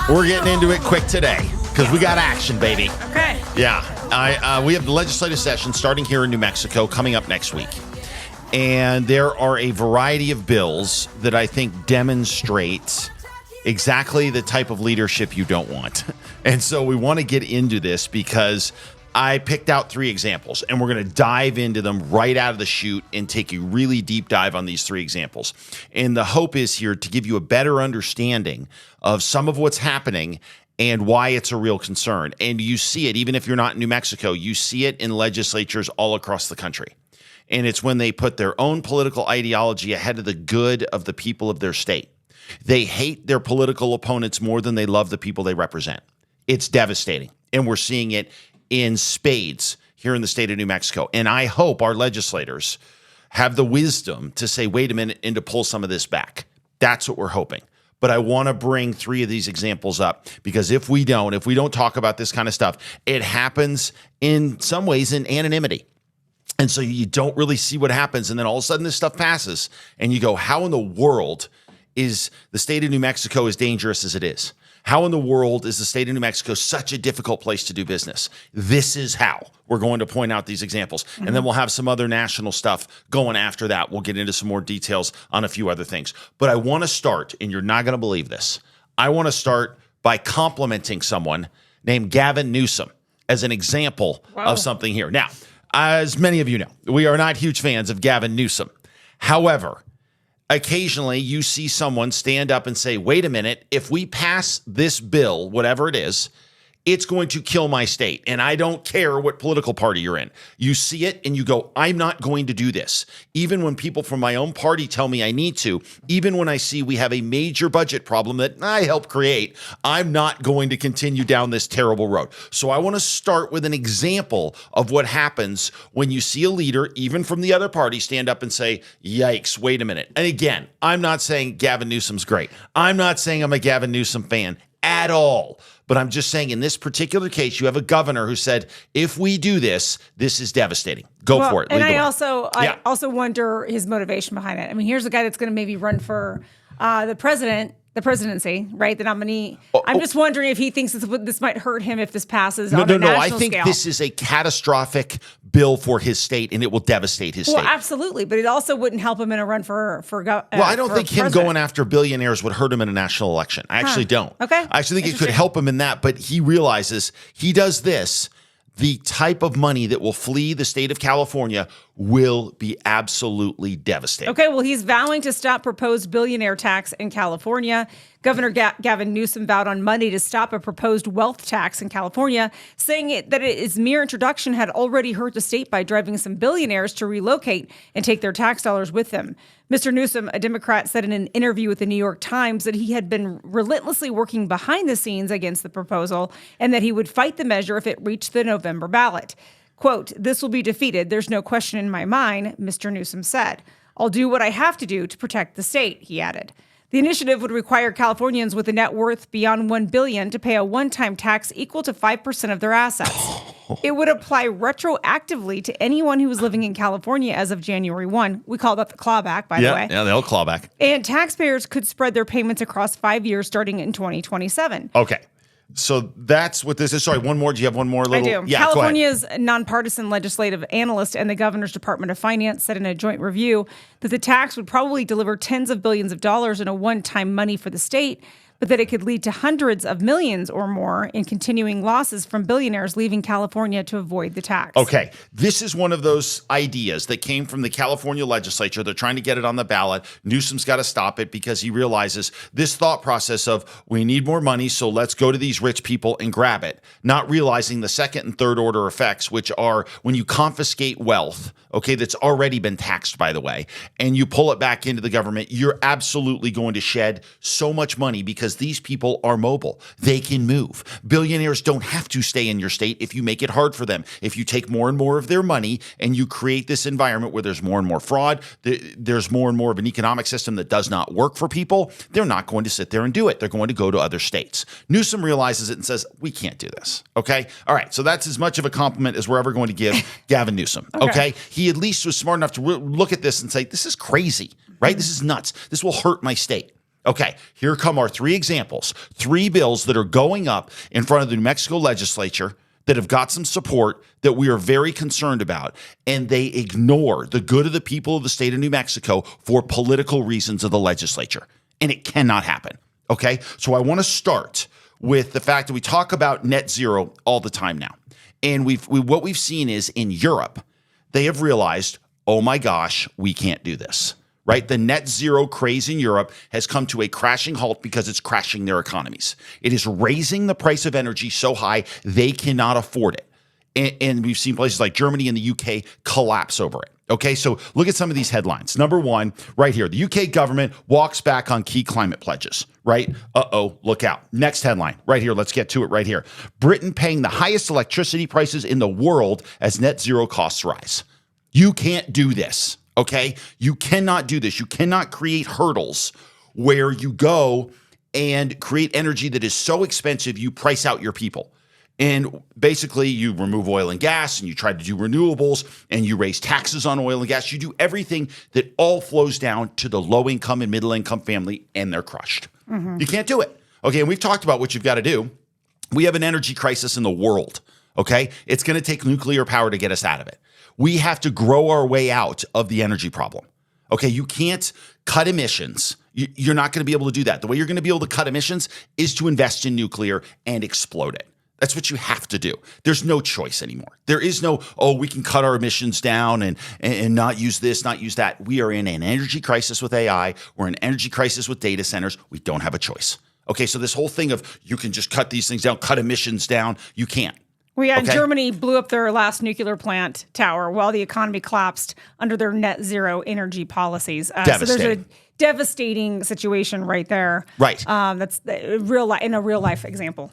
We're getting into it quick today because we got action, baby. Okay. Yeah. We have the legislative session starting here in New Mexico coming up next week. And there are a variety of bills that I think demonstrate exactly the type of leadership you don't want. And so we want to get into this because I picked out 3 examples, and we're going to dive into them right out of the chute and take a really deep dive on these 3 examples. And the hope is here to give you a better understanding of some of what's happening and why it's a real concern. And you see it, even if you're not in New Mexico, you see it in legislatures all across the country. And it's when they put their own political ideology ahead of the good of the people of their state. They hate their political opponents more than they love the people they represent. It's devastating. And we're seeing it in spades here in the state of New Mexico. And I hope our legislators have the wisdom to say, wait a minute, and to pull some of this back. That's what we're hoping. But I want to bring 3 of these examples up because if we don't talk about this kind of stuff, it happens in some ways in anonymity. And so you don't really see what happens. And then all of a sudden this stuff passes and you go, how in the world is the state of New Mexico as dangerous as it is? How in the world is the state of New Mexico such a difficult place to do business? This is how we're going to point out these examples. Mm-hmm. And then we'll have some other national stuff going after that. We'll get into some more details on a few other things. But I want to start, and you're not going to believe this, I want to start by complimenting someone named Gavin Newsom as an example of something here. Now, as many of you know, we are not huge fans of Gavin Newsom. However, occasionally you see someone stand up and say, wait a minute, if we pass this bill, whatever it is, it's going to kill my state. And I don't care what political party you're in. You see it and you go, I'm not going to do this. Even when people from my own party tell me I need to, even when I see we have a major budget problem that I helped create, I'm not going to continue down this terrible road. So I want to start with an example of what happens when you see a leader, even from the other party, stand up and say, yikes, wait a minute. And again, I'm not saying Gavin Newsom's great. I'm not saying I'm a Gavin Newsom fan at all. But I'm just saying in this particular case, you have a governor who said, if we do this, this is devastating. Go for it. And I also wonder his motivation behind it. I mean, here's a guy that's going to maybe run for the presidency, right? The nominee. I'm just wondering if he thinks this might hurt him if this passes on a national scale. I think this is a catastrophic bill for his state, and it will devastate his state. Well, absolutely, but it also wouldn't help him in a run for I don't think him going after billionaires would hurt him in a national election. I actually don't. Okay. I actually think it could help him in that, but he realizes he does this. The type of money that will flee the state of California will be absolutely devastating. Okay, well, he's vowing to stop proposed billionaire tax in California. Governor Gavin Newsom vowed on Monday to stop a proposed wealth tax in California, saying that its mere introduction had already hurt the state by driving some billionaires to relocate and take their tax dollars with them. Mr. Newsom, a Democrat, said in an interview with the New York Times that he had been relentlessly working behind the scenes against the proposal and that he would fight the measure if it reached the November ballot. Quote, this will be defeated. There's no question in my mind, Mr. Newsom said. I'll do what I have to do to protect the state, he added. The initiative would require Californians with a net worth beyond $1 billion to pay a one-time tax equal to 5% of their assets. It would apply retroactively to anyone who was living in California as of January 1. We call that the clawback, by the way. Yeah, the old clawback. And taxpayers could spread their payments across 5 years starting in 2027. Okay. So that's what this is. Sorry, one more. Do you have one more? I do. Yeah, California's nonpartisan legislative analyst and the governor's Department of Finance said in a joint review that the tax would probably deliver tens of billions of dollars in a one-time money for the state, but that it could lead to hundreds of millions or more in continuing losses from billionaires leaving California to avoid the tax. Okay, this is one of those ideas that came from the California legislature. They're trying to get it on the ballot. Newsom's got to stop it because he realizes this thought process of we need more money, so let's go to these rich people and grab it, not realizing the second and third order effects, which are when you confiscate wealth, okay, that's already been taxed, by the way, and you pull it back into the government, you're absolutely going to shed so much money because these people are mobile. They can move. Billionaires don't have to stay in your state if you make it hard for them. If you take more and more of their money and you create this environment where there's more and more fraud, there's more and more of an economic system that does not work for people, they're not going to sit there and do it. They're going to go to other states. Newsom realizes it and says, we can't do this. Okay? All right. So that's as much of a compliment as we're ever going to give Gavin Newsom. Okay? He at least was smart enough to look at this and say, this is crazy, right? This is nuts. This will hurt my state. Okay, here come our three examples, three bills that are going up in front of the New Mexico legislature that have got some support that we are very concerned about, and they ignore the good of the people of the state of New Mexico for political reasons of the legislature. And it cannot happen. Okay, so I want to start with the fact that we talk about net zero all the time now. And what we've seen is in Europe, they have realized, oh my gosh, we can't do this, right? The net zero craze in Europe has come to a crashing halt because it's crashing their economies. It is raising the price of energy so high they cannot afford it. And we've seen places like Germany and the UK collapse over it. Okay, so look at some of these headlines. Number one, right here, the UK government walks back on key climate pledges, right? Uh-oh, look out. Next headline, right here, let's get to it right here. Britain paying the highest electricity prices in the world as net zero costs rise. You can't do this, okay? You cannot do this. You cannot create hurdles where you go and create energy that is so expensive you price out your people. And basically, you remove oil and gas, and you try to do renewables, and you raise taxes on oil and gas. You do everything that all flows down to the low-income and middle-income family, and they're crushed. Mm-hmm. You can't do it. Okay, and we've talked about what you've got to do. We have an energy crisis in the world, okay? It's going to take nuclear power to get us out of it. We have to grow our way out of the energy problem. Okay, you can't cut emissions. You're not going to be able to do that. The way you're going to be able to cut emissions is to invest in nuclear and explode it. That's what you have to do. There's no choice anymore. There is no, we can cut our emissions down and not use this, not use that. We are in an energy crisis with AI. We're in an energy crisis with data centers. We don't have a choice. Okay, so this whole thing of you can just cut these things down, cut emissions down, you can't. Well, yeah, okay? Germany blew up their last nuclear plant tower while the economy collapsed under their net zero energy policies. So there's a devastating situation right there. Right. That's in a real life example.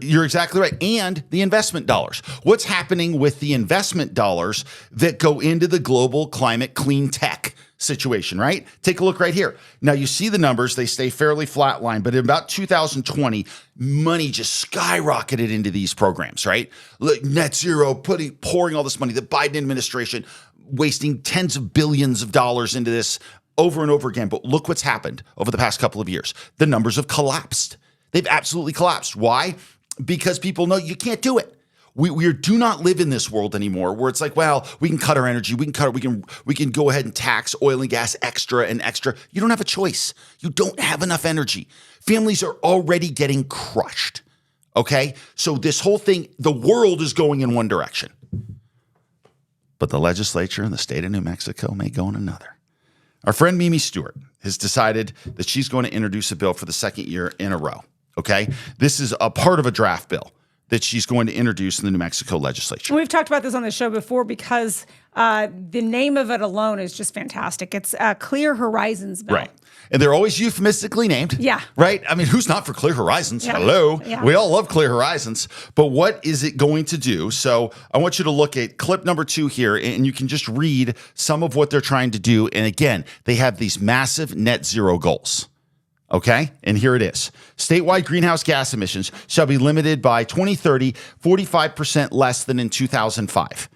You're exactly right. And the investment dollars. What's happening with the investment dollars that go into the global climate clean tech situation, right? Take a look right here. Now you see the numbers, they stay fairly flatline, but in about 2020, money just skyrocketed into these programs, right? Look, net zero, pouring all this money, the Biden administration wasting tens of billions of dollars into this over and over again. But look what's happened over the past couple of years. The numbers have collapsed. They've absolutely collapsed. Why? Because people know you can't do it. We do not live in this world anymore where it's like, well, we can cut our energy, we can go ahead and tax oil and gas extra and extra. You don't have a choice. You don't have enough energy. Families are already getting crushed. Okay? So this whole thing, the world is going in one direction. But the legislature in the state of New Mexico may go in another. Our friend Mimi Stewart has decided that she's going to introduce a bill for the second year in a row. Okay? This is a part of a draft bill that she's going to introduce in the New Mexico legislature. We've talked about this on the show before because the name of it alone is just fantastic. It's Clear Horizons bill. Right. And they're always euphemistically named. Yeah. Right? I mean, who's not for Clear Horizons? Yeah. Hello. Yeah. We all love Clear Horizons. But what is it going to do? So I want you to look at clip number 2 here, and you can just read some of what they're trying to do. And again, they have these massive net zero goals. Okay, and here it is. Statewide greenhouse gas emissions shall be limited by 2030, 45% less than in 2005.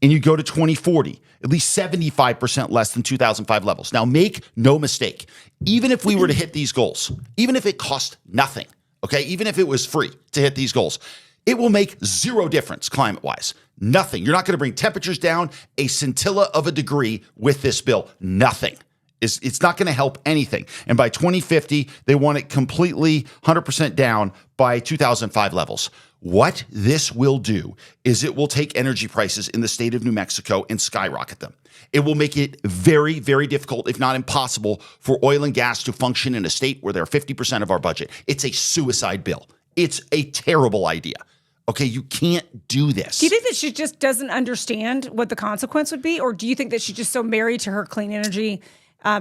And you go to 2040, at least 75% less than 2005 levels. Now, make no mistake, even if we were to hit these goals, even if it cost nothing, okay, even if it was free to hit these goals, it will make zero difference climate-wise. Nothing. You're not going to bring temperatures down a scintilla of a degree with this bill. Nothing. It's not going to help anything. And by 2050, they want it completely 100% down by 2005 levels. What this will do is it will take energy prices in the state of New Mexico and skyrocket them. It will make it very, very difficult, if not impossible, for oil and gas to function in a state where they're 50% of our budget. It's a suicide bill. It's a terrible idea. Okay, you can't do this. Do you think that she just doesn't understand what the consequence would be? Or do you think that she's just so married to her clean energy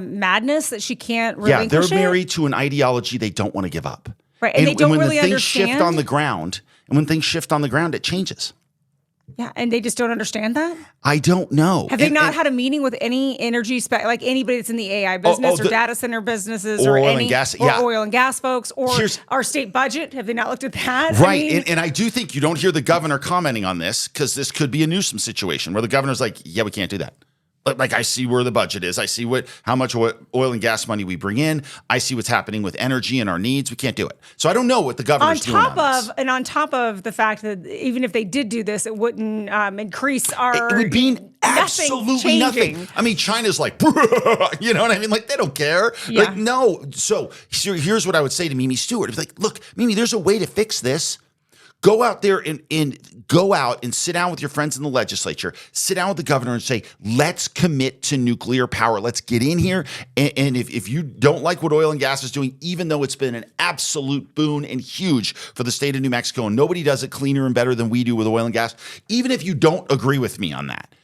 madness that she can't relinquish they're married to an ideology they don't want to give up. Right, and they don't really understand. When things shift on the ground, it changes. Yeah, and they just don't understand that? I don't know. Have they not had a meeting with any energy, like anybody that's in the AI business or data center businesses or oil and gas, oil and gas folks or our state budget? Have they not looked at that? Right, and I do think you don't hear the governor commenting on this because this could be a Newsom situation where the governor's like, yeah, we can't do that. Like I see where the budget is. I see how much oil and gas money we bring in. I see what's happening with energy and our needs. We can't do it. So I don't know what the governor's doing on this. And on top of the fact that even if they did do this, it wouldn't increase our. It would be absolutely nothing. I mean, China's like, you know what I mean? Like they don't care. Yeah. Like no. So here's what I would say to Mimi Stewart. It's like, look, Mimi, there's a way to fix this. Go out there and go out and sit down with your friends in the legislature, sit down with the governor and say, let's commit to nuclear power. Let's get in here. And if you don't like what oil and gas is doing, even though it's been an absolute boon and huge for the state of New Mexico, and nobody does it cleaner and better than we do with oil and gas, even if you don't agree with me on that,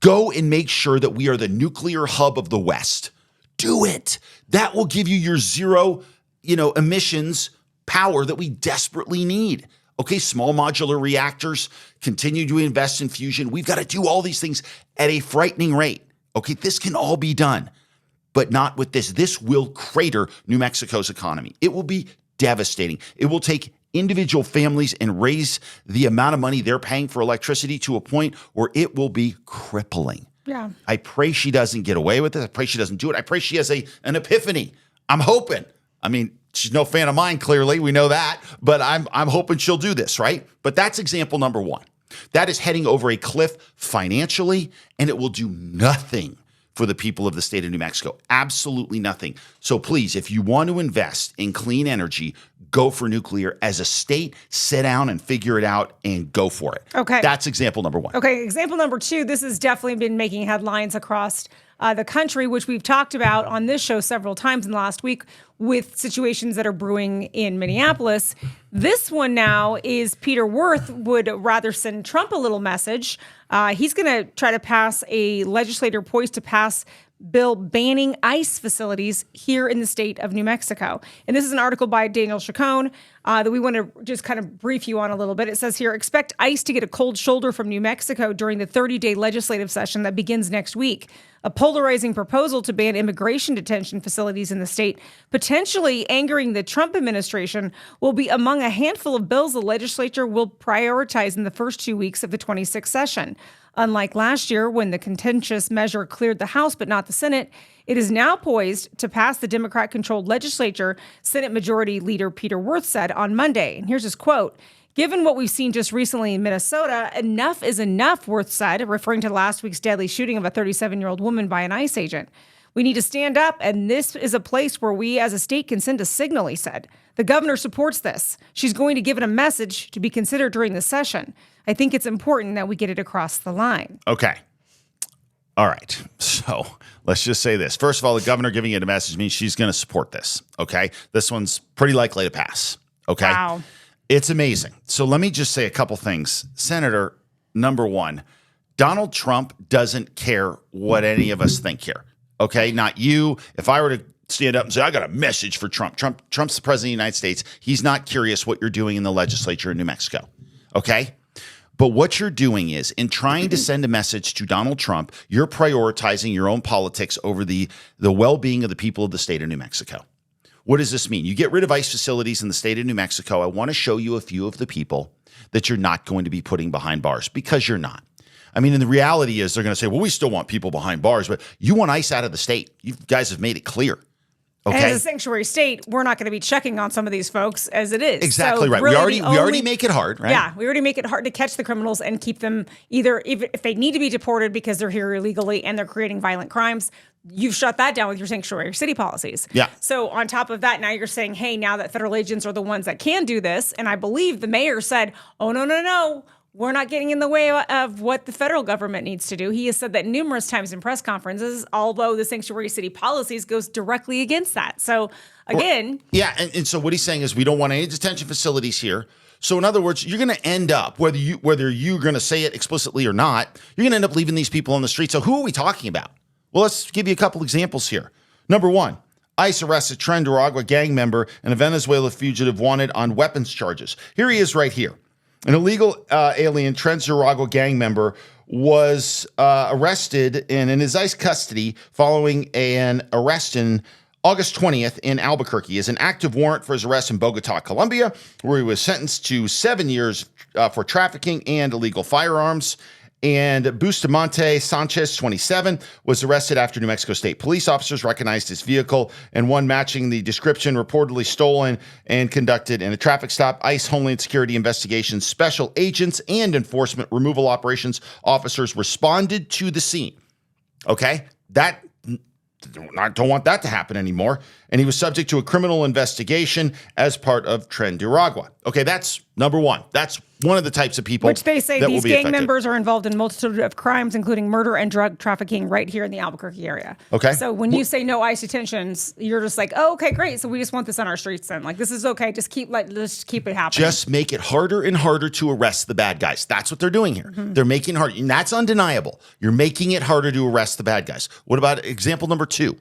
go and make sure that we are the nuclear hub of the West. Do it. That will give you your zero, emissions power that we desperately need. Okay, small modular reactors, continue to invest in fusion. We've got to do all these things at a frightening rate. Okay, this can all be done, but not with this. This will crater New Mexico's economy. It will be devastating. It will take individual families and raise the amount of money they're paying for electricity to a point where it will be crippling. Yeah. I pray she doesn't get away with it. I pray she doesn't do it. I pray she has an epiphany. I'm hoping. I mean, she's no fan of mine, clearly. We know that. But I'm hoping she'll do this, right? But that's example number one. That is heading over a cliff financially, and it will do nothing for the people of the state of New Mexico. Absolutely nothing. So please, if you want to invest in clean energy, go for nuclear. As a state, sit down and figure it out and go for it. Okay. That's example number one. Okay, example number two, this has definitely been making headlines across the country, which we've talked about on this show several times in the last week with situations that are brewing in Minneapolis. This one now is Peter Wirth would rather send Trump a little message. He's going to try to pass a legislator poised to pass bill banning ICE facilities here in the state of New Mexico. And this is an article by Daniel Chacon that we want to just kind of brief you on a little bit. It says here, expect ICE to get a cold shoulder from New Mexico during the 30-day legislative session that begins next week. A polarizing proposal to ban immigration detention facilities in the state, potentially angering the Trump administration, will be among a handful of bills the legislature will prioritize in the first 2 weeks of the 26th session. Unlike last year, when the contentious measure cleared the House but not the Senate, it is now poised to pass the Democrat-controlled legislature, Senate Majority Leader Peter Wirth said on Monday. And here's his quote. Given what we've seen just recently in Minnesota, enough is enough, Wirth said, referring to last week's deadly shooting of a 37-year-old woman by an ICE agent. We need to stand up, and this is a place where we as a state can send a signal, he said. The governor supports this. She's going to give it a message to be considered during the session. I think it's important that we get it across the line. Okay. All right. So let's just say this. First of all, the governor giving it a message means she's going to support this. Okay. This one's pretty likely to pass. Okay. Wow. It's amazing. So let me just say a couple things. Senator, number one, Donald Trump doesn't care what any of us think here. Okay. Not you. If I were to stand up and say, I got a message for Trump. Trump's the president of the United States. He's not curious what you're doing in the legislature in New Mexico. Okay. But what you're doing is, in trying to send a message to Donald Trump, you're prioritizing your own politics over the well-being of the people of the state of New Mexico. What does this mean? You get rid of ICE facilities in the state of New Mexico. I want to show you a few of the people that you're not going to be putting behind bars, because you're not. I mean, and the reality is they're going to say, well, we still want people behind bars, but you want ICE out of the state. You guys have made it clear. Okay. As a sanctuary state, we're not going to be checking on some of these folks as it is. Exactly so right. Really we already make it hard, right? Yeah, we already make it hard to catch the criminals and keep them either if they need to be deported because they're here illegally and they're creating violent crimes. You've shut that down with your sanctuary city policies. Yeah. So on top of that, now you're saying, hey, now that federal agents are the ones that can do this, and I believe the mayor said, oh, no. We're not getting in the way of what the federal government needs to do. He has said that numerous times in press conferences, although the sanctuary city policies goes directly against that. So again. And so what he's saying is we don't want any detention facilities here. So in other words, you're going to end up, whether you're going to say it explicitly or not, you're going to end up leaving these people on the street. So who are we talking about? Well, let's give you a couple examples here. Number one, ICE arrests a Tren gang member and a Venezuela fugitive wanted on weapons charges. Here he is right here. An illegal alien Tren gang member was arrested and in his ICE custody following an arrest in August 20th in Albuquerque. As an active warrant for his arrest in Bogota, Colombia, where he was sentenced to 7 years for trafficking and illegal firearms. And Bustamante Sanchez, 27, was arrested after New Mexico State police officers recognized his vehicle and one matching the description reportedly stolen and conducted in a traffic stop. ICE Homeland Security Investigations special agents and enforcement removal operations officers responded to the scene. Okay, I don't want that to happen anymore. And he was subject to a criminal investigation as part of Tren de Aragua. Okay, that's number one. That's one of the types of people which they say that these will be gang affected. members are involved in a multitude of crimes, including murder and drug trafficking right here in the Albuquerque area. Okay. So when you say no ICE detentions, you're just like, oh, okay, great. So we just want this on our streets then. Like, this is okay. Let's keep it happening. Just make it harder and harder to arrest the bad guys. That's what they're doing here. Mm-hmm. They're making it hard. And that's undeniable. You're making it harder to arrest the bad guys. What about example number 2?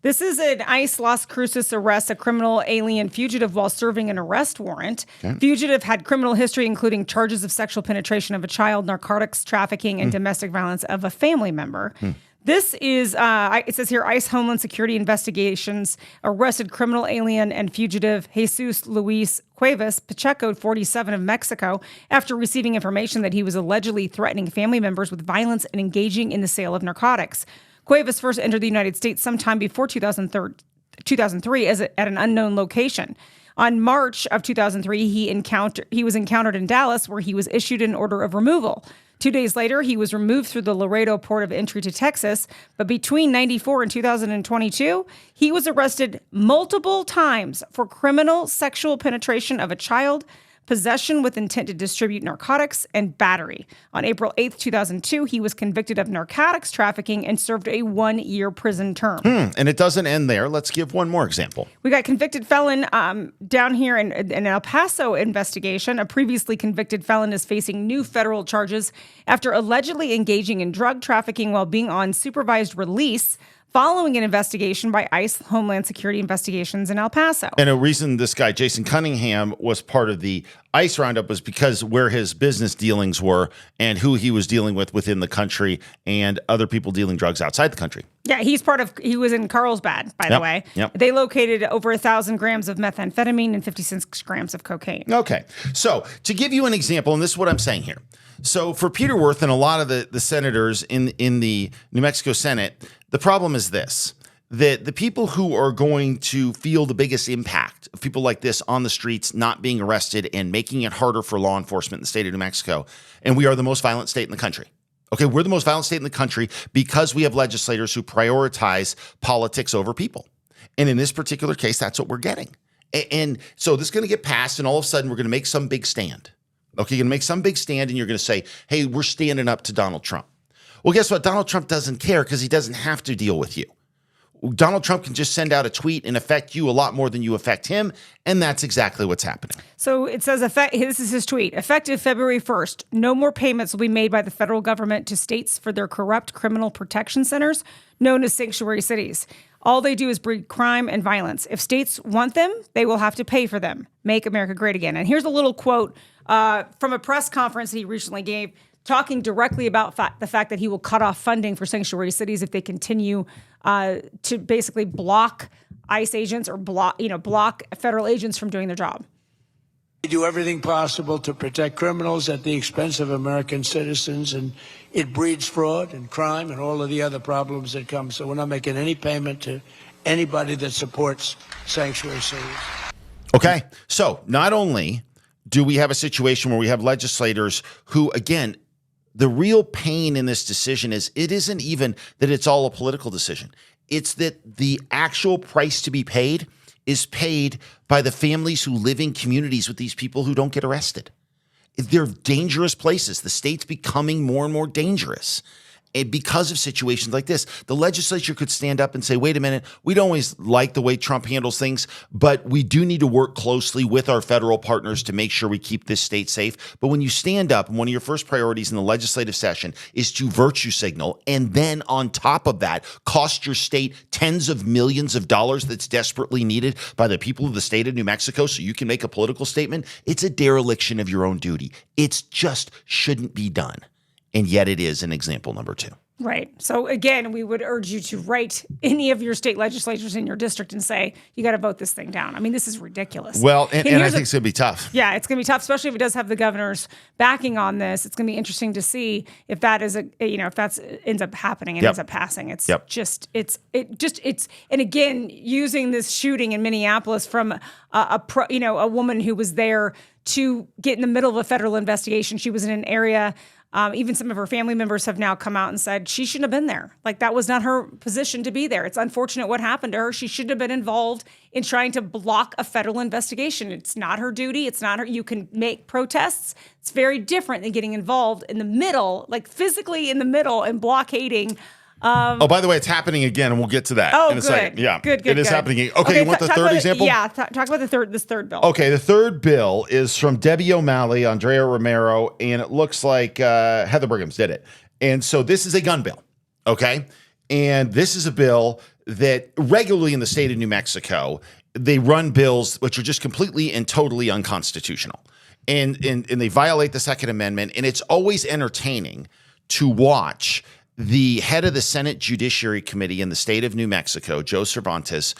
This is an ICE Las Cruces arrest, a criminal alien fugitive while serving an arrest warrant. Okay. Fugitive had criminal history, including charges of sexual penetration of a child, narcotics trafficking, and domestic violence of a family member. This is, it says here, ICE Homeland Security Investigations arrested criminal alien and fugitive Jesus Luis Cuevas Pacheco, 47, of Mexico, after receiving information that he was allegedly threatening family members with violence and engaging in the sale of narcotics. Cuevas first entered the United States sometime before 2003 at an unknown location. On March of 2003, he was encountered in Dallas, where he was issued an order of removal. 2 days later, he was removed through the Laredo port of entry to Texas. But between 1994 and 2022, he was arrested multiple times for criminal sexual penetration of a child, possession with intent to distribute narcotics, and battery. On April 8th, 2002, he was convicted of narcotics trafficking and served a 1-year prison term. And it doesn't end there. Let's give one more example. We got convicted felon down here in El Paso investigation. A previously convicted felon is facing new federal charges after allegedly engaging in drug trafficking while being on supervised release following an investigation by ICE Homeland Security Investigations in El Paso. And a reason this guy, Jason Cunningham, was part of the ICE roundup was because where his business dealings were and who he was dealing with within the country and other people dealing drugs outside the country. Yeah, he was in Carlsbad, by the way. Yep. They located over 1,000 grams of methamphetamine and 56 grams of cocaine. Okay. So to give you an example, and this is what I'm saying here. So for Peter Wirth and a lot of the senators in the New Mexico Senate, the problem is this, that the people who are going to feel the biggest impact of people like this on the streets not being arrested and making it harder for law enforcement in the state of New Mexico, and we are the most violent state in the country. Okay, we're the most violent state in the country because we have legislators who prioritize politics over people. And in this particular case, that's what we're getting. And so this is going to get passed, and all of a sudden we're going to make some big stand. Okay, you're going to make some big stand, and you're going to say, hey, we're standing up to Donald Trump. Well, guess what? Donald Trump doesn't care because he doesn't have to deal with you. Donald Trump can just send out a tweet and affect you a lot more than you affect him, and that's exactly what's happening. So it says, this is his tweet, effective February 1st, no more payments will be made by the federal government to states for their corrupt criminal protection centers, known as sanctuary cities. All they do is breed crime and violence. If states want them, they will have to pay for them. Make America great again. And here's a little quote from a press conference he recently gave, talking directly about the fact that he will cut off funding for sanctuary cities if they continue to basically block ICE agents or block federal agents from doing their job. We do everything possible to protect criminals at the expense of American citizens, and it breeds fraud and crime and all of the other problems that come. So we're not making any payment to anybody that supports sanctuary cities. Okay, so not only do we have a situation where we have legislators who, again, the real pain in this decision is it isn't even that it's all a political decision. It's that the actual price to be paid is paid by the families who live in communities with these people who don't get arrested. They're dangerous places. The state's becoming more and more dangerous. And because of situations like this, the legislature could stand up and say, wait a minute, we don't always like the way Trump handles things, but we do need to work closely with our federal partners to make sure we keep this state safe. But when you stand up, and one of your first priorities in the legislative session is to virtue signal, and then on top of that, cost your state tens of millions of dollars that's desperately needed by the people of the state of New Mexico so you can make a political statement, it's a dereliction of your own duty. It just shouldn't be done. And yet it is in example number 2. Right. So again, we would urge you to write any of your state legislatures in your district and say, you got to vote this thing down. I mean, this is ridiculous. Well, and I think it's going to be tough. Yeah, it's going to be tough, especially if it does have the governor's backing on this. It's going to be interesting to see if that is if that's ends up happening and ends up passing. It's and again, using this shooting in Minneapolis from a woman who was there to get in the middle of a federal investigation. She was in an area. Even some of her family members have now come out and said she shouldn't have been there. Like, that was not her position to be there. It's unfortunate what happened to her. She shouldn't have been involved in trying to block a federal investigation. It's not her duty. It's not her. You can make protests. It's very different than getting involved in the middle, like physically in the middle and blockading. By the way, it's happening again, and we'll get to that in a second. Yeah, good. It is happening again. Okay, you want the third example? Yeah, talk about this third bill. Okay, the third bill is from Debbie O'Malley, Andrea Romero, and it looks like Heather Brigham's did it. And so this is a gun bill, okay? And this is a bill that regularly in the state of New Mexico, they run bills which are just completely and totally unconstitutional. And they violate the Second Amendment, and it's always entertaining to watch the head of the Senate Judiciary Committee in the state of New Mexico, Joe Cervantes,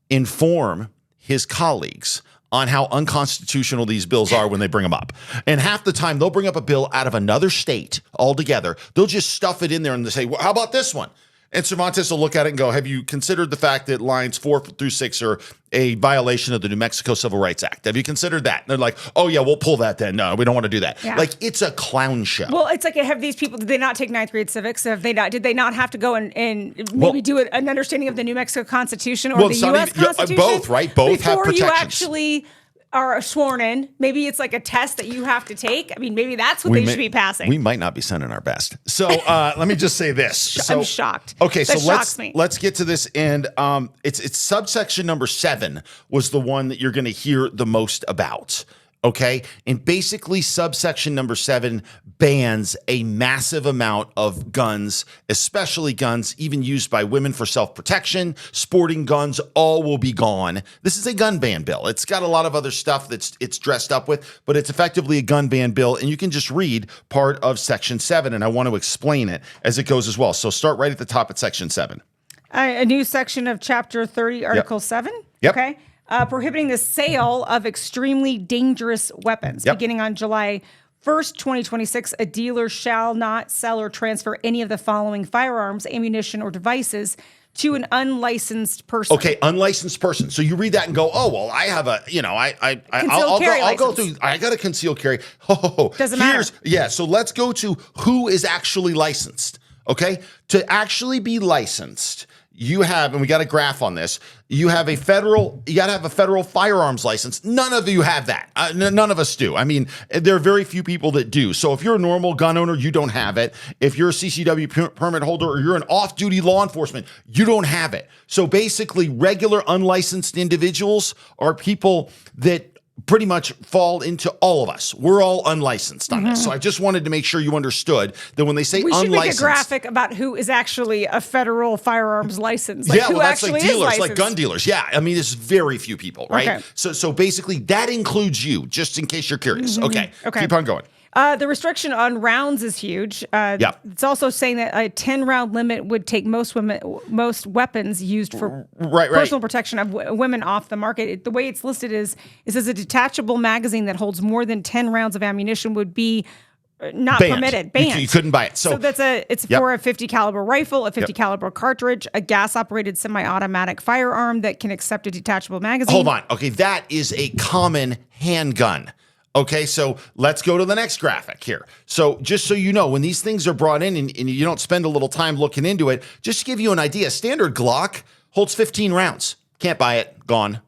inform his colleagues on how unconstitutional these bills are when they bring them up. And half the time, they'll bring up a bill out of another state altogether. They'll just stuff it in there and they say, well, how about this one? And Cervantes will look at it and go, have you considered the fact that lines 4 through 6 are a violation of the New Mexico Civil Rights Act? Have you considered that? And they're like, oh, yeah, we'll pull that then. No, we don't want to do that. Yeah. Like, it's a clown show. Well, it's like, have these people, did they not take ninth grade civics? Did they not have to go and maybe do an understanding of the New Mexico Constitution or the U.S. Constitution? Both, right? Both have protections. Before you actually are sworn in. Maybe it's like a test that you have to take. I mean, maybe that's what they should be passing. We might not be sending our best. So let me just say this. I'm shocked. Okay, that so let's get to this. And it's subsection number 7 was the one that you're going to hear the most about. Okay. And basically, subsection number 7 bans a massive amount of guns, especially guns even used by women for self-protection. Sporting guns, all will be gone. This is a gun ban bill. It's got a lot of other stuff it's dressed up with, but it's effectively a gun ban bill. And you can just read part of section 7. And I want to explain it as it goes as well. So start right at the top at section 7. A new section of chapter 30, article 7. Yep. Okay. Prohibiting the sale of extremely dangerous weapons. Beginning on July 1st, 2026, a dealer shall not sell or transfer any of the following firearms, ammunition, or devices to an unlicensed person. Okay, unlicensed person. So you read that and go, oh, well, I have a, I'll go through, I got a concealed carry. Doesn't matter. Yeah, so let's go to who is actually licensed. Okay, to actually be licensed, you have, and we got a graph on this, you got to have a federal firearms license. None of you have that. None of us do. I mean, there are very few people that do. So if you're a normal gun owner, you don't have it. If you're a CCW permit holder or you're an off-duty law enforcement, you don't have it. So basically, regular unlicensed individuals are people that pretty much fall into all of us. We're all unlicensed on this. So I just wanted to make sure you understood that when they say unlicensed. We should make a graphic about who is actually a federal firearms license. Like that's like dealers, like gun dealers. Yeah, I mean, it's very few people, right? Okay. So basically, that includes you, just in case you're curious. Okay, keep on going. The restriction on rounds is huge. It's also saying that a 10-round limit would take most weapons used for personal protection of women off the market. The way it's listed is it says a detachable magazine that holds more than 10 rounds of ammunition would be not permitted. Banned. You couldn't buy it. So it's for a 50 caliber rifle, a 50 caliber cartridge, a gas operated semi-automatic firearm that can accept a detachable magazine. Hold on. Okay, that is a common handgun. Okay, so let's go to the next graphic here. So just so you know, when these things are brought in and you don't spend a little time looking into it, just to give you an idea, standard Glock holds 15 rounds. Can't buy it. Gone.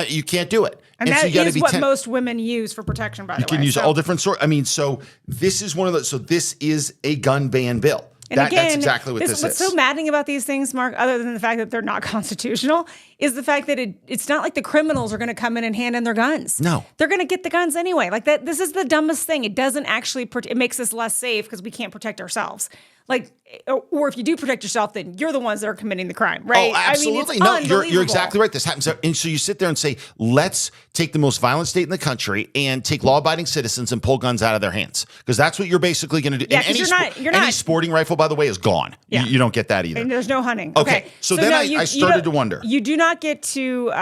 You can't do it. And that is what most women use for protection, by the way. You can use all different sorts. I mean, so this is one of those. So this is a gun ban bill. That's exactly what this is. What's so maddening about these things, Mark, other than the fact that they're not constitutional, is the fact that it's not like the criminals are going to come in and hand in their guns. No. They're going to get the guns anyway. Like that. This is the dumbest thing. It doesn't actually, it makes us less safe because we can't protect ourselves. like, or if you do protect yourself, then you're the ones that are committing the crime, right? Oh, absolutely. I mean, No, you're exactly right. This happens. And so you sit there and say, let's take the most violent state in the country and take law-abiding citizens and pull guns out of their hands. Because that's what you're basically going to do. Yeah, and you're any not. sporting rifle, by the way, is gone. Yeah. You don't get that either. And there's no hunting. Okay. So then I started to wonder. You do not get to,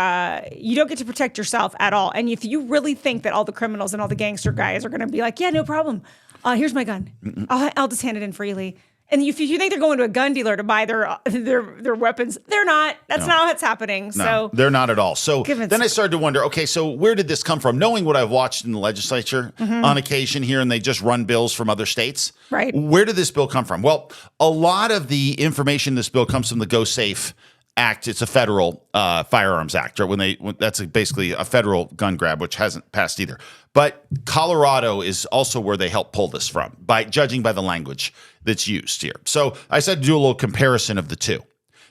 you don't get to protect yourself at all. And if you really think that all the criminals and all the gangster guys are going to be like, yeah, no problem. Here's my gun. I'll just hand it in freely. And if you think they're going to a gun dealer to buy their weapons, they're not. That's not what's happening. No, so they're not at all. So then I started to wonder, okay, so where did this come from? Knowing what I've watched in the legislature on occasion here, and they just run bills from other states. Right. Where did this bill come from? Well, a lot of the information in this bill comes from the Go Safe Act. It's a federal firearms act, right? That's basically a federal gun grab, which hasn't passed either. But Colorado is also where they help pull this from, by judging by the language that's used here. So I decided to do a little comparison of the two.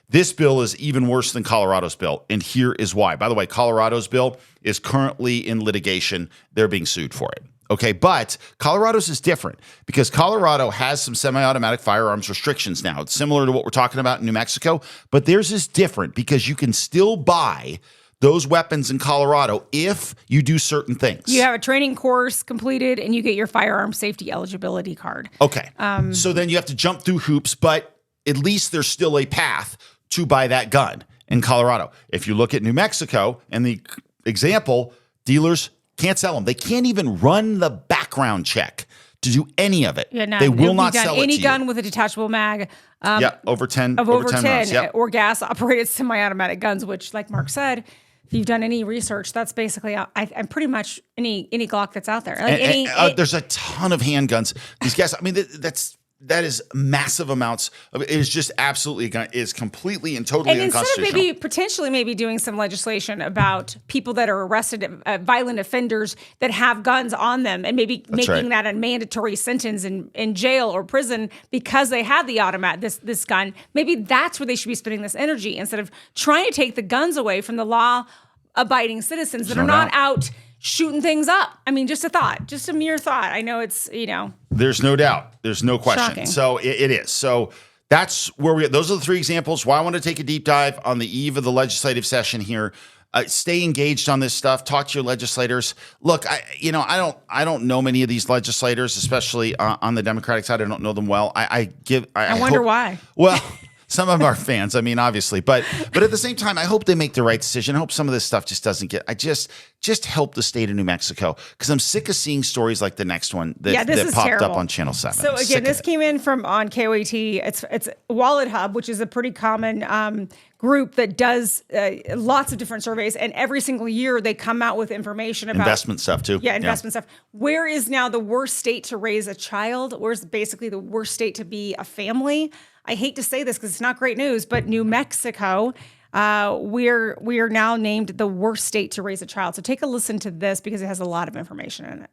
This bill is even worse than Colorado's bill, and here is why. By the way, Colorado's bill is currently in litigation. They're being sued for it. Okay, but Colorado's is different because Colorado has some semi-automatic firearms restrictions now. It's similar to what we're talking about in New Mexico, but theirs is different because you can still buy those weapons in Colorado if you do certain things. you have a training course completed and you get your firearm safety eligibility card. Okay, so then you have to jump through hoops, but at least there's still a path to buy that gun in Colorado. If you look at New Mexico and the example, dealers can't sell them. They can't even run the background check to do any of it. Yeah, no, they will not sell it to any you. gun with a detachable mag. Over 10 over 10 rounds. Yep. or gas-operated semi-automatic guns, which, like Mark said, if you've done any research, that's basically I'm pretty much any Glock that's out there. Like there's a ton of handguns. These guys, I mean, that is massive amounts of it. Is just absolutely is completely and totally unconstitutional. Instead of potentially doing some legislation about people that are arrested, violent offenders that have guns on them, and maybe making that a mandatory sentence in jail or prison because they had the this gun, maybe that's where they should be spending this energy instead of trying to take the guns away from the law-abiding citizens that are not out shooting things up. I mean, just a mere thought. I know it's, There's no doubt. There's no question. Shocking. So it is. So that's where those are the three examples why I want to take a deep dive on the eve of the legislative session here. Stay engaged on this stuff. Talk to your legislators. Look, I don't know many of these legislators, especially on the Democratic side. I don't know them well. I wonder why. Well, some of them are fans, I mean, obviously, but at the same time, I hope they make the right decision. I hope some of this stuff just doesn't get. I just help the state of New Mexico because I'm sick of seeing stories like the next one that popped terrible. up on Channel 7. So again, this came in from on KOAT. It's Wallet Hub, which is a pretty common group that does lots of different surveys, and every single year they come out with information about investment stuff too. Yeah, investment stuff. Where is now the worst state to raise a child? Where's basically the worst state to be a family? I hate to say this because it's not great news, but New Mexico, we are now named the worst state to raise a child. So take a listen to this because it has a lot of information in it.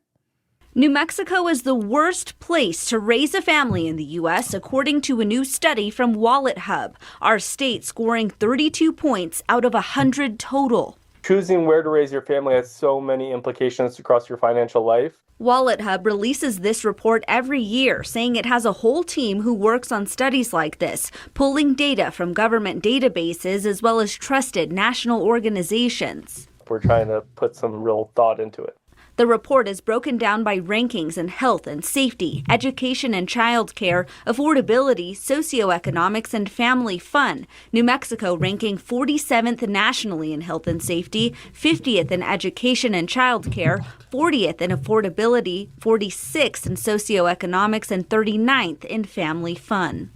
New Mexico is the worst place to raise a family in the U.S., according to a new study from Wallet Hub, our state scoring 32 points out of 100 total. Choosing where to raise your family has so many implications across your financial life. Wallet Hub releases this report every year, saying it has a whole team who works on studies like this, pulling data from government databases as well as trusted national organizations. We're trying to put some real thought into it. The report is broken down by rankings in health and safety, education and childcare, affordability, socioeconomics, and family fun. New Mexico ranking 47th nationally in health and safety, 50th in education and childcare, 40th in affordability, 46th in socioeconomics, and 39th in family fun.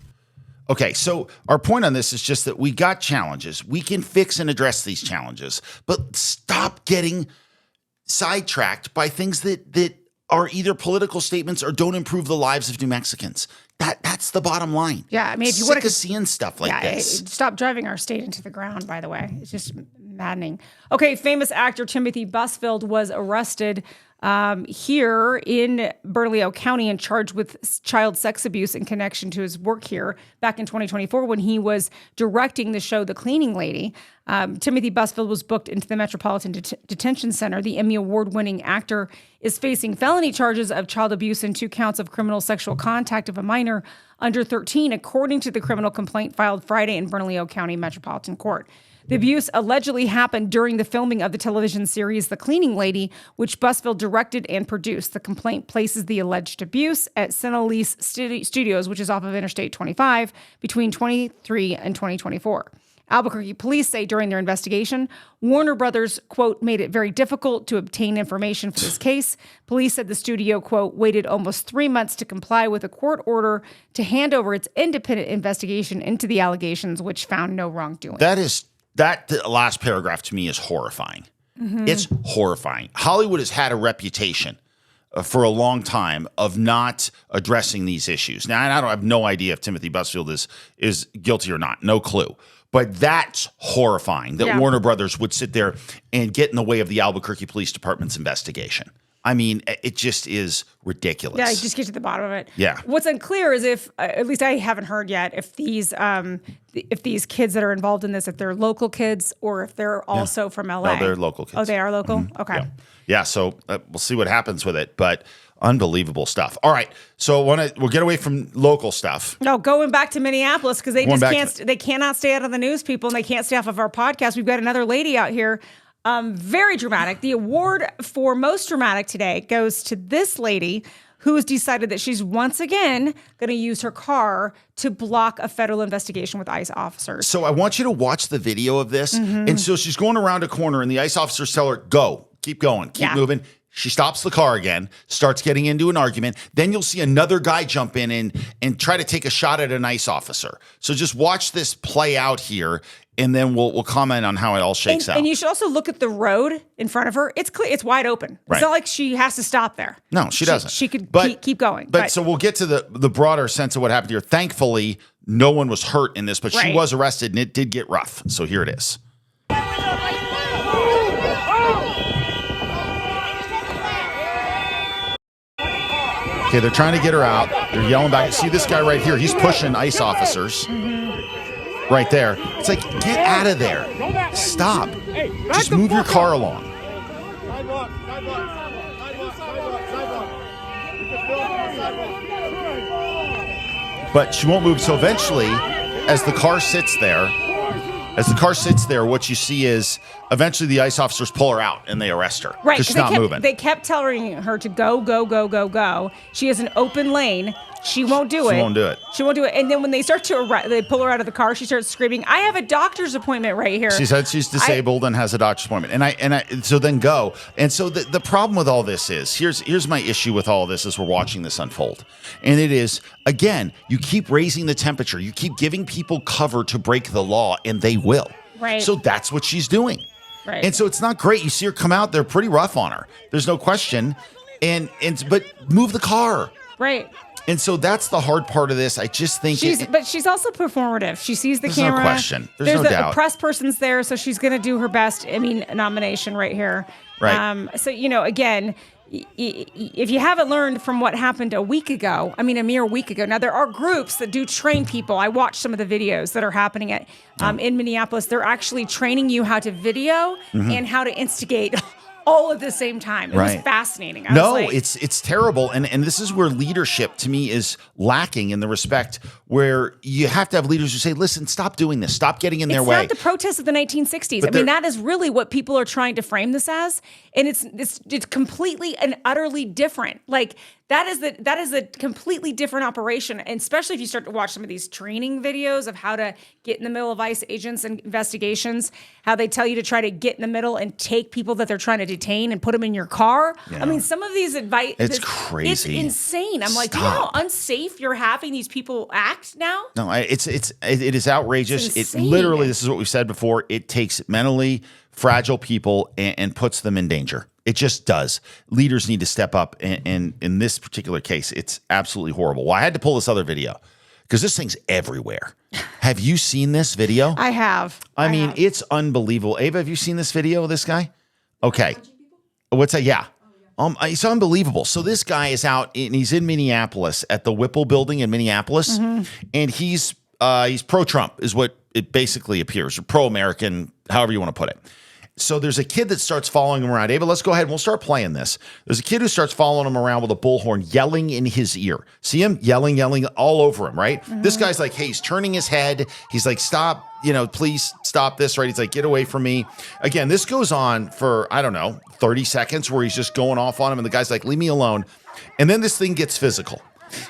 Okay, so our point on this is just that we got challenges. We can fix and address these challenges, but stop getting sidetracked by things that are either political statements or don't improve the lives of New Mexicans. That's the bottom line. Yeah, I mean, if you want to seeing stuff like this, stop driving our state into the ground. By the way, it's just maddening. Okay, famous actor Timothy Busfield was arrested here in Bernalillo County and charged with child sex abuse in connection to his work here back in 2024 when he was directing the show The Cleaning Lady. Timothy Busfield was booked into the Metropolitan Detention Center. The Emmy Award-winning actor is facing felony charges of child abuse and 2 counts of criminal sexual contact of a minor under 13, according to the criminal complaint filed Friday in Bernalillo County Metropolitan Court. The abuse allegedly happened during the filming of the television series The Cleaning Lady, which Busfield directed and produced. The complaint places the alleged abuse at Cinelise Studios, which is off of Interstate 25, between 2023 and 2024. Albuquerque police say during their investigation, Warner Brothers, quote, made it very difficult to obtain information for this case. Police said the studio, quote, waited almost 3 months to comply with a court order to hand over its independent investigation into the allegations, which found no wrongdoing. That last paragraph to me is horrifying. It's horrifying. Hollywood has had a reputation for a long time of not addressing these issues. Now, I have no idea if Timothy Busfield is guilty or not. No clue. But that's horrifying that Warner Brothers would sit there and get in the way of the Albuquerque Police Department's investigation. I mean, it just is ridiculous. Yeah, just get to the bottom of it. Yeah. What's unclear is if, at least I haven't heard yet, if these kids that are involved in this, if they're local kids or if they're also from LA. No, they're local kids. Oh, they are local? Okay. Yeah, so we'll see what happens with it, but unbelievable stuff. All right, so we'll get away from local stuff. No, going back to Minneapolis because they cannot stay out of the news, people, and they can't stay off of our podcast. We've got another lady out here. Very dramatic. The award for most dramatic today goes to this lady who has decided that she's once again going to use her car to block a federal investigation with ICE officers. So I want you to watch the video of this. And so she's going around a corner and the ICE officers tell her, go, keep going, keep moving. She stops the car again, starts getting into an argument. Then you'll see another guy jump in and try to take a shot at an ICE officer. So just watch this play out here, and then we'll comment on how it all shakes out. And you should also look at the road in front of her. It's clear, it's wide open. Right. It's not like she has to stop there. No, she doesn't. She could keep going. But so we'll get to the broader sense of what happened here. Thankfully, no one was hurt in this, but she was arrested, and it did get rough. So here it is. Okay, they're trying to get her out. They're yelling back. See this guy right here? He's pushing ICE officers. Right there. It's like, get out of there. Stop. Just move your car along. But she won't move. So eventually, as the car sits there, what you see is eventually the ICE officers pull her out and they arrest her. Right. She's not moving. They kept telling her to go, go, go, go, go. She has an open lane. She won't do it. She won't do it. She won't do it. And then when they start to they pull her out of the car, she starts screaming, I have a doctor's appointment right here. She said she's disabled and has a doctor's appointment. And so then go. And so the problem with all this is, here's my issue with all this as we're watching this unfold. And it is, again, you keep raising the temperature. You keep giving people cover to break the law, and they will. Right. So that's what she's doing. Right. And so it's not great. You see her come out, they're pretty rough on her. There's no question. But move the car. Right. And so that's the hard part of this. I just think but she's also performative. She sees the camera. There's no question. There's no doubt. The press person's there, so she's going to do her best. I mean, nomination right here. Right. So, again, if you haven't learned from what happened a mere week ago. Now, there are groups that do train people. I watched some of the videos that are happening in Minneapolis. They're actually training you how to video and how to instigate all at the same time. It was fascinating. It's terrible. And this is where leadership to me is lacking, in the respect where you have to have leaders who say, listen, stop doing this. Stop getting in their way. It's not the protests of the 1960s. I mean, that is really what people are trying to frame this as. And it's completely and utterly different. Like, that is a completely different operation, and especially if you start to watch some of these training videos of how to get in the middle of ICE agents and investigations, how they tell you to try to get in the middle and take people that they're trying to detain and put them in your car. Yeah. I mean, some of these advice, it's crazy. It's insane. I'm like, do you know how unsafe you're having these people act now? No, it is outrageous. It literally, this is what we've said before, it takes mentally fragile people and puts them in danger. It just does. Leaders need to step up. And in this particular case, it's absolutely horrible. Well, I had to pull this other video because this thing's everywhere. Have you seen this video? I have. I mean, it's unbelievable. Ava, have you seen this video of this guy? Okay. What's that? Yeah. It's unbelievable. So this guy is out and he's in Minneapolis at the Whipple building in Minneapolis, and he's pro-Trump is what it basically appears, or pro-American, however you want to put it. So there's a kid that starts following him around. Ava, let's go ahead and we'll start playing this. There's a kid who starts following him around with a bullhorn, yelling in his ear. See him yelling all over him, right? This guy's like, hey, he's turning his head. He's like, stop, please stop this, right? He's like, get away from me. Again, this goes on for, 30 seconds where he's just going off on him. And the guy's like, leave me alone. And then this thing gets physical.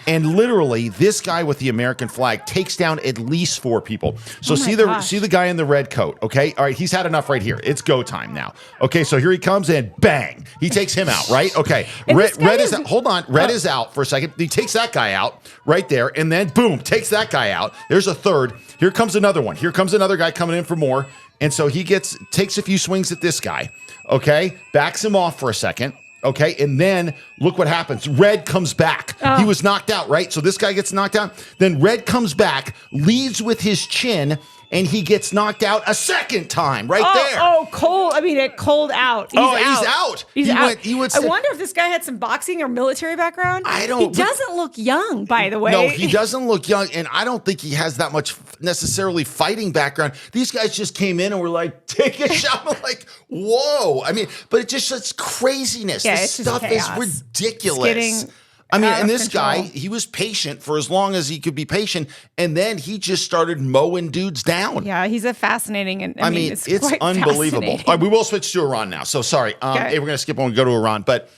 And literally, this guy with the American flag takes down at least 4 people. So see the guy in the red coat, okay? All right, he's had enough right here. It's go time now. Okay, so here he comes and bang, he takes him out, right? Okay, red is out. Hold on, red is out for a second. He takes that guy out right there, and then boom, takes that guy out. There's a third. Here comes another one. Here comes another guy coming in for more. And so he takes a few swings at this guy, okay? Backs him off for a second. Okay, and then look what happens. Red comes back. He was knocked out, right? So this guy gets knocked out. Then Red comes back, leads with his chin, and he gets knocked out a second time right there. Oh, cold. I mean, cold out. He's out. He's out. I wonder if this guy had some boxing or military background. I don't. He doesn't look young, by the way. No, he doesn't look young, and I don't think he has that much necessarily fighting background. These guys just came in and were like, take a shot. I'm like, whoa. I mean, but it's craziness. Yeah, this stuff is ridiculous. And this guy, he was patient for as long as he could be patient, and then he just started mowing dudes down. Yeah, he's a fascinating, and I mean, it's unbelievable. All right, we will switch to Iran now. So sorry, hey, we're gonna skip when we go to Iran, but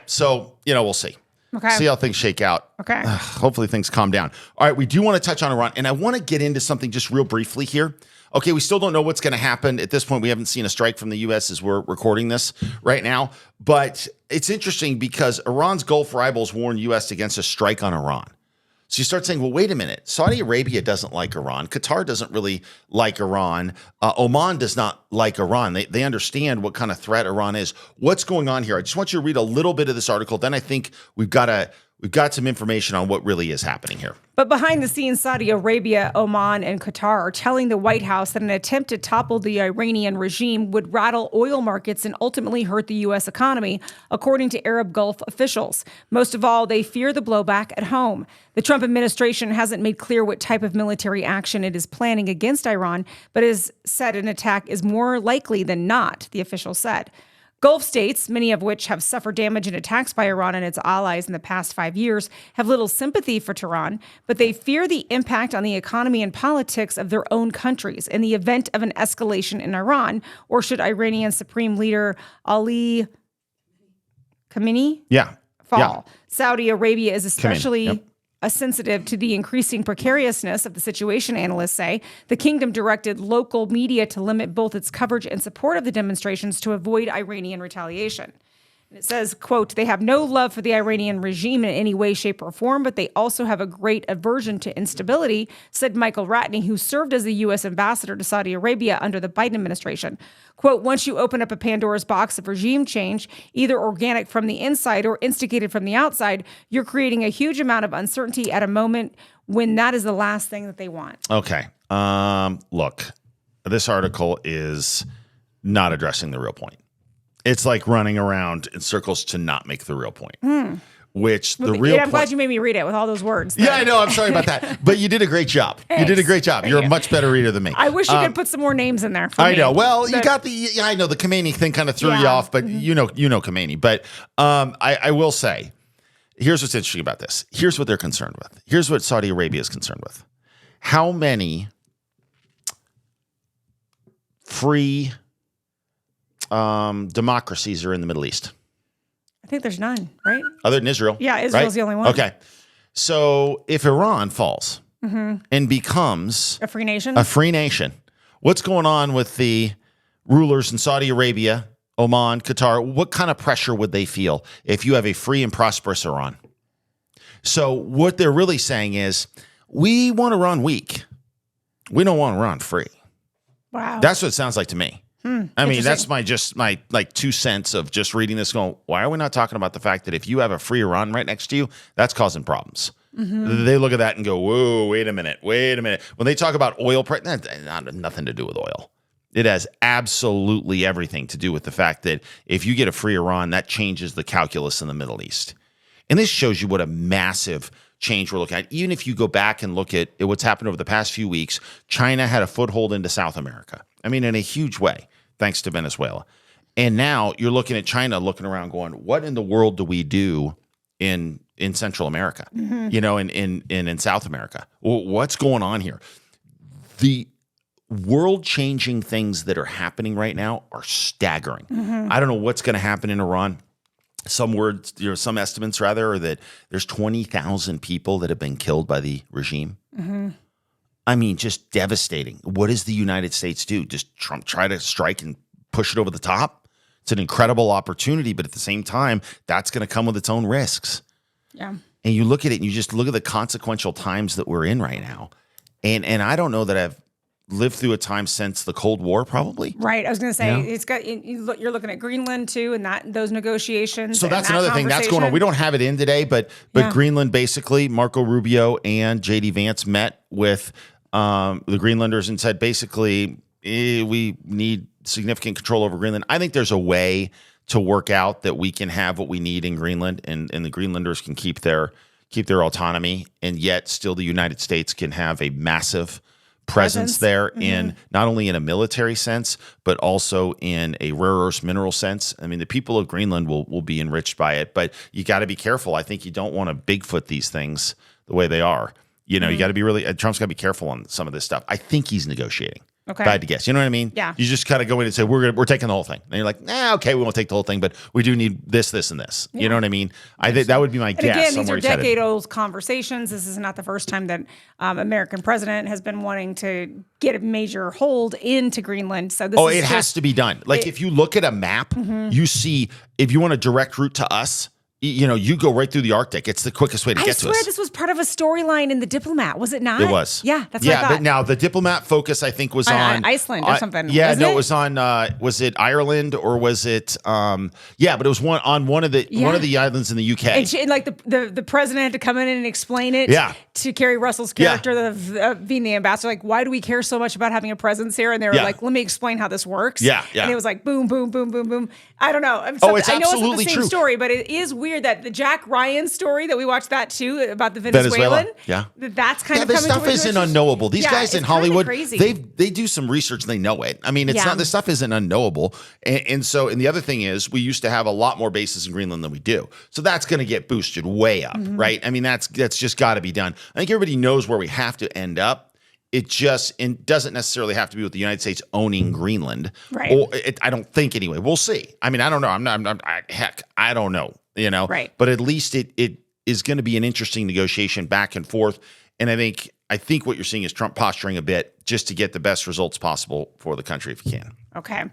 so we'll see. Okay. See how things shake out. Okay. Hopefully things calm down. All right, we do want to touch on Iran, and I want to get into something just real briefly here. Okay, we still don't know what's going to happen. At this point, we haven't seen a strike from the U.S. as we're recording this right now. But it's interesting because Iran's Gulf rivals warned U.S. against a strike on Iran. So you start saying, well, wait a minute. Saudi Arabia doesn't like Iran. Qatar doesn't really like Iran. Oman does not like Iran. They understand what kind of threat Iran is. What's going on here? I just want you to read a little bit of this article. Then I think we've got some information on what really is happening here. But behind the scenes, Saudi Arabia, Oman, and Qatar are telling the White House that an attempt to topple the Iranian regime would rattle oil markets and ultimately hurt the U.S. economy, according to Arab Gulf officials. Most of all, they fear the blowback at home. The Trump administration hasn't made clear what type of military action it is planning against Iran, but has said an attack is more likely than not, the official said. Gulf states, many of which have suffered damage in attacks by Iran and its allies in the past 5 years, have little sympathy for Tehran, but they fear the impact on the economy and politics of their own countries in the event of an escalation in Iran, or should Iranian Supreme Leader Ali Khamenei fall. Yeah. Saudi Arabia is especially sensitive to the increasing precariousness of the situation, analysts say. The kingdom directed local media to limit both its coverage and support of the demonstrations to avoid Iranian retaliation. And it says, quote, they have no love for the Iranian regime in any way, shape, or form, but they also have a great aversion to instability, said Michael Ratney, who served as the U.S. ambassador to Saudi Arabia under the Biden administration. Quote, once you open up a Pandora's box of regime change, either organic from the inside or instigated from the outside, you're creating a huge amount of uncertainty at a moment when that is the last thing that they want. Okay. Look, this article is not addressing the real point. It's like running around in circles to not make the real point. Which the real I'm glad you made me read it with all those words. Yeah, I know. I'm sorry about that. But you did a great job. Thanks. You did a great job. You're a much better reader than me. I wish you could put some more names in there for me. I know. Well, you got I know the Khamenei thing kind of threw you off, but you know Khamenei. But I will say, here's what's interesting about this. Here's what they're concerned with. Here's what Saudi Arabia is concerned with. How many free democracies are in the Middle East? I think there's none, right? Other than Israel. Yeah, Israel's the only one. Okay. So if Iran falls and becomes a free nation, what's going on with the rulers in Saudi Arabia, Oman, Qatar? What kind of pressure would they feel if you have a free and prosperous Iran? So what they're really saying is, we want Iran weak. We don't want Iran free. Wow. That's what it sounds like to me. I mean, that's my 2 cents of just reading this going, why are we not talking about the fact that if you have a free Iran right next to you, that's causing problems? They look at that and go, whoa, wait a minute. When they talk about oil price, that has nothing to do with oil. It has absolutely everything to do with the fact that if you get a free Iran, that changes the calculus in the Middle East. And this shows you what a massive change we're looking at. Even if you go back and look at what's happened over the past few weeks, China had a foothold into South America. I mean, in a huge way, thanks to Venezuela. And now you're looking at China looking around going, what in the world do we do in Central America, in South America? Well, what's going on here? The world-changing things that are happening right now are staggering. I don't know what's going to happen in Iran. Some estimates rather are that there's 20,000 people that have been killed by the regime. I mean, just devastating. What does the United States do? Does Trump try to strike and push it over the top? It's an incredible opportunity, but at the same time, that's going to come with its own risks. Yeah. And you look at it and you just look at the consequential times that we're in right now. And I don't know that I've lived through a time since the Cold War, probably. Right. I was going to say, you're looking at Greenland too, and those negotiations. So that's another thing that's going on. We don't have it in today, but Greenland, basically, Marco Rubio and J.D. Vance met with the Greenlanders and said, basically, we need significant control over Greenland. I think there's a way to work out that we can have what we need in Greenland, and the Greenlanders can keep their autonomy, and yet still the United States can have a massive presence there in not only in a military sense, but also in a rare earth mineral sense. I mean, the people of Greenland will be enriched by it, but you got to be careful. I think you don't want to Bigfoot these things the way they are. You got to be Trump's got to be careful on some of this stuff. I think he's negotiating. Okay. If I had to guess. You know what I mean? Yeah. You just kind of go in and say, we're taking the whole thing. And you're like, okay, we won't take the whole thing, but we do need this, and this. Yeah. You know what I mean? I think that would be my guess. Again, these are decade-old conversations. This is not the first time that American president has been wanting to get a major hold into Greenland. So this has to be done. Like if you look at a map, you see, if you want a direct route to us, you go right through the Arctic. It's the quickest way to get to us. I swear this was part of a storyline in The Diplomat, was it not? It was. Yeah, that's what I thought. But now the Diplomat focus, I think, was on Iceland or something. Yeah, no, it was on. Was it Ireland or was it? But it was one of the islands in the UK. And like the president had to come in and explain it. To Kerry Russell's character of being the ambassador. Like, why do we care so much about having a presence here? And they were like, let me explain how this works. Yeah. And it was like boom, boom, boom, boom, boom. I don't know. It's I know it's absolutely not the same true. story, but it is weird that the Jack Ryan story that we watched that too about the Venezuelan. That's kind of this stuff isn't unknowable. These guys in Hollywood, crazy. they do some research. They know it. I mean, it's not. This stuff isn't unknowable. And the other thing is, we used to have a lot more bases in Greenland than we do. So that's going to get boosted way up, right? I mean, that's just got to be done. I think everybody knows where we have to end up. It doesn't necessarily have to be with the United States owning Greenland. Right. Or I don't think anyway. We'll see. I mean, I don't know. I don't know. Right. But at least it is going to be an interesting negotiation back and forth. And I think what you're seeing is Trump posturing a bit just to get the best results possible for the country if he can. Okay.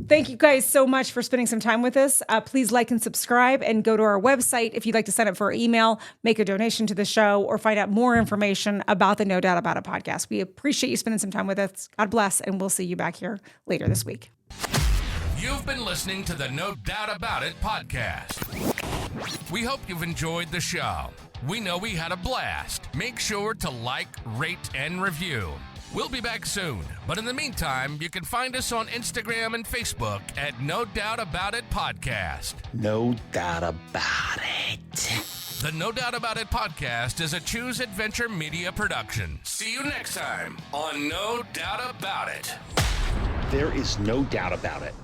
Thank you guys so much for spending some time with us. Please like and subscribe and go to our website if you'd like to sign up for our email, make a donation to the show, or find out more information about the No Doubt About It podcast. We appreciate you spending some time with us. God bless, and we'll see you back here later this week. You've been listening to the No Doubt About It podcast. We hope you've enjoyed the show. We know we had a blast. Make sure to like, rate, and review. We'll be back soon, but in the meantime, you can find us on Instagram and Facebook at No Doubt About It Podcast. No doubt about it. The No Doubt About It Podcast is a Choose Adventure Media production. See you next time on No Doubt About It. There is no doubt about it.